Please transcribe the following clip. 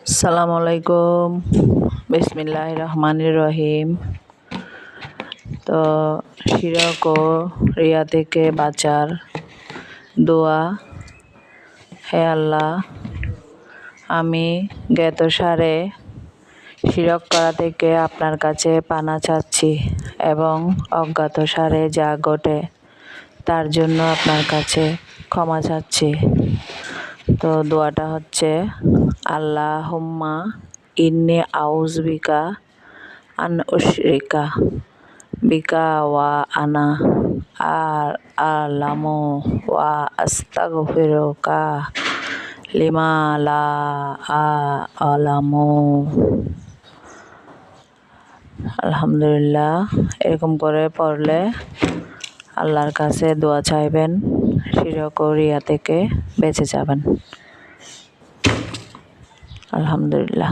আসসালামু আলাইকুম। বিসমিল্লাহির রহমানির রহিম। তো শিরক ও রিয়া থেকে বাঁচার দোয়া। হে আল্লাহ, আমি জ্ঞাতসারে শিরক করা থেকে আপনার কাছে পানা চাচ্ছি এবং অজ্ঞাতসারে যা ঘটে তার জন্য আপনার কাছে ক্ষমা চাচ্ছি। তো দোয়াটা হচ্ছে, আল্লাহুম্মা ইন্নী আউযু বিকা আন উশরিকা বিকা ওয়া আনা আ'লামু ওয়া আস্তাগফিরুকা লিমা লা আ'লামু। আলহামদুলিল্লাহ। এরকম করে পড়লে আল্লাহর কাছে দোয়া চাইবেন, শিরক ও রিয়া থেকে বেঁচে যাবেন। আলহামদুলিল্লাহ।